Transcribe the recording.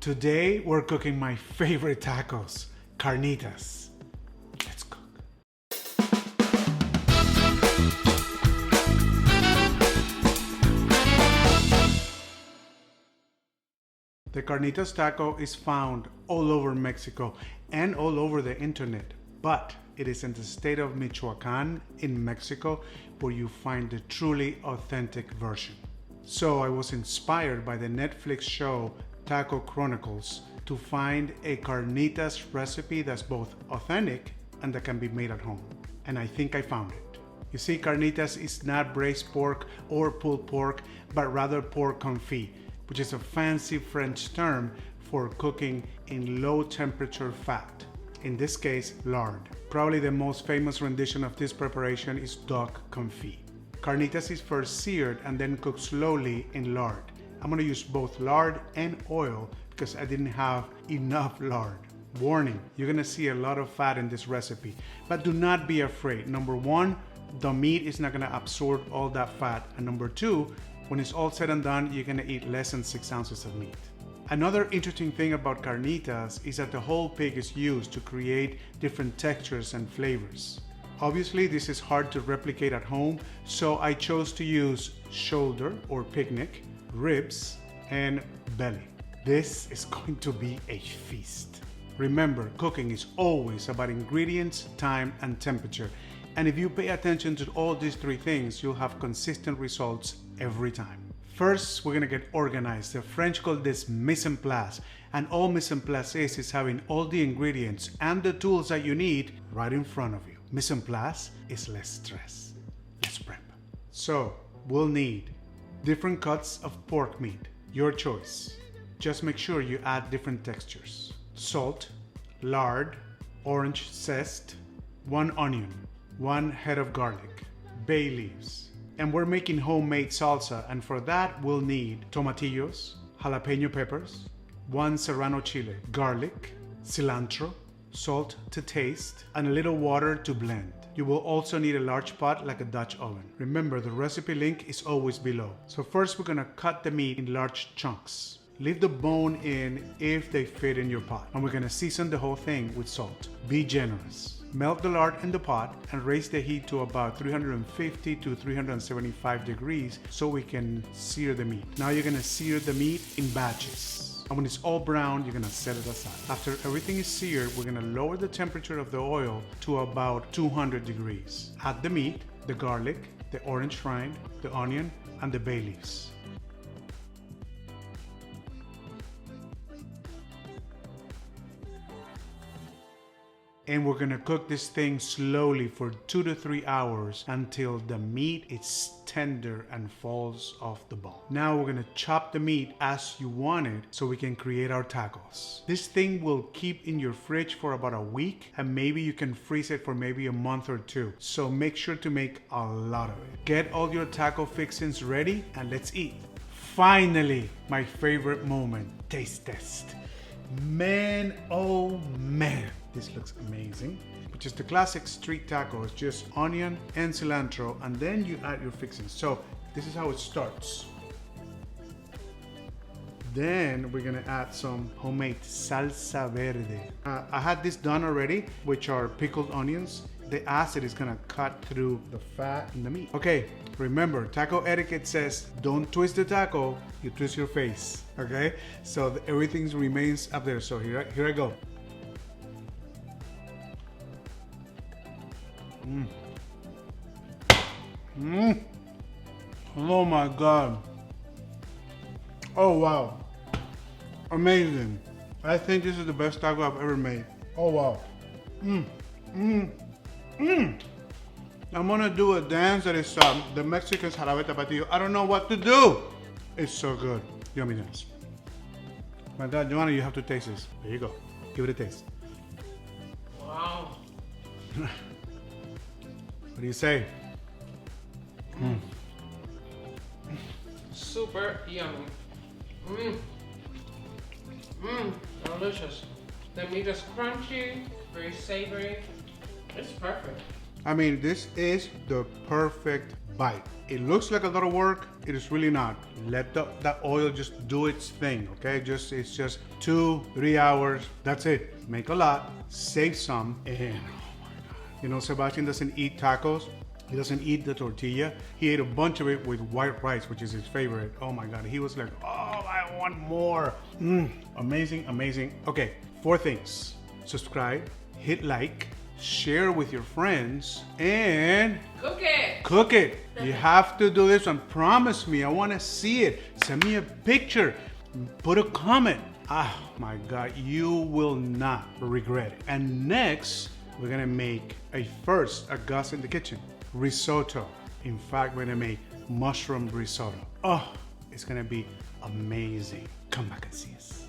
Today we're cooking my favorite tacos, carnitas. Let's cook. The carnitas taco is found all over Mexico and all over the internet, but it is in the state of Michoacan in Mexico where you find the truly authentic version. So I was inspired by the Netflix show Taco Chronicles to find a carnitas recipe that's both authentic and that can be made at home. And I think I found it. You see, carnitas is not braised pork or pulled pork, but rather pork confit, which is a fancy French term for cooking in low temperature fat. In this case, lard. Probably the most famous rendition of this preparation is duck confit. Carnitas is first seared and then cooked slowly in lard. I'm gonna use both lard and oil because I didn't have enough lard. Warning, you're gonna see a lot of fat in this recipe, but do not be afraid. Number one, the meat is not gonna absorb all that fat. And number two, when it's all said and done, you're gonna eat less than 6 ounces of meat. Another interesting thing about carnitas is that the whole pig is used to create different textures and flavors. Obviously, this is hard to replicate at home, so I chose to use shoulder or pig neck, ribs, and belly. This is going to be a feast. Remember, cooking is always about ingredients, time, and temperature. And if you pay attention to all these three things, you'll have consistent results every time. First, we're gonna get organized. The French call this mise en place, and all mise en place is having all the ingredients and the tools that you need right in front of you. Mise en place is less stress. Let's prep. So, we'll need different cuts of pork meat, your choice. Just make sure you add different textures. Salt, lard, orange zest, 1 onion, 1 head of garlic, bay leaves. And we're making homemade salsa, and for that we'll need tomatillos, jalapeno peppers, 1 serrano chile, garlic, cilantro, salt to taste, and a little water to blend. You will also need a large pot like a Dutch oven. Remember, the recipe link is always below. So first we're gonna cut the meat in large chunks. Leave the bone in if they fit in your pot. And we're gonna season the whole thing with salt. Be generous. Melt the lard in the pot and raise the heat to about 350 to 375 degrees so we can sear the meat. Now you're gonna sear the meat in batches. And when it's all brown, you're gonna set it aside. After everything is seared, we're gonna lower the temperature of the oil to about 200 degrees. Add the meat, the garlic, the orange rind, the onion, and the bay leaves. And we're gonna cook this thing slowly for 2 to 3 hours until the meat is tender and falls off the bone. Now we're gonna chop the meat as you want it so we can create our tacos. This thing will keep in your fridge for about a week, and maybe you can freeze it for maybe a month or 2. So make sure to make a lot of it. Get all your taco fixings ready and let's eat. Finally, my favorite moment, taste test. Man, oh man. This looks amazing. Which is the classic street taco. It's just onion and cilantro, and then you add your fixings. So this is how it starts. Then we're gonna add some homemade salsa verde. I had this done already, which are pickled onions. The acid is gonna cut through the fat in the meat. Okay, remember, taco etiquette says don't twist the taco, you twist your face. Okay, so everything remains up there. So here I go. Oh my God. Oh wow. Amazing. I think this is the best taco I've ever made. Oh wow. I'm gonna do a dance that is the Mexicans jarabe tapatillo. I don't know what to do. It's so good. Yummy dance. My God, Joanna, you have to taste this. There you go. Give it a taste. Wow. What do you say? Super yummy. Delicious. The meat is crunchy, very savory. It's perfect. I mean, this is the perfect bite. It looks like a lot of work. It is really not. Let that oil just do its thing, okay? It's just 2-3 hours. That's it. Make a lot, save some, and you know, Sebastian doesn't eat tacos. He doesn't eat the tortilla. He ate a bunch of it with white rice, which is his favorite. Oh my God, he was like, oh, I want more. Amazing, amazing. Okay, 4 things. Subscribe, hit like, share with your friends, and Cook it. cook it. You have to do this and promise me. I want to see it. Send me a picture. Put a comment. Oh my God, you will not regret it. And next, we're gonna make a Gus in the kitchen risotto. In fact, we're gonna make mushroom risotto. Oh, it's gonna be amazing. Come back and see us.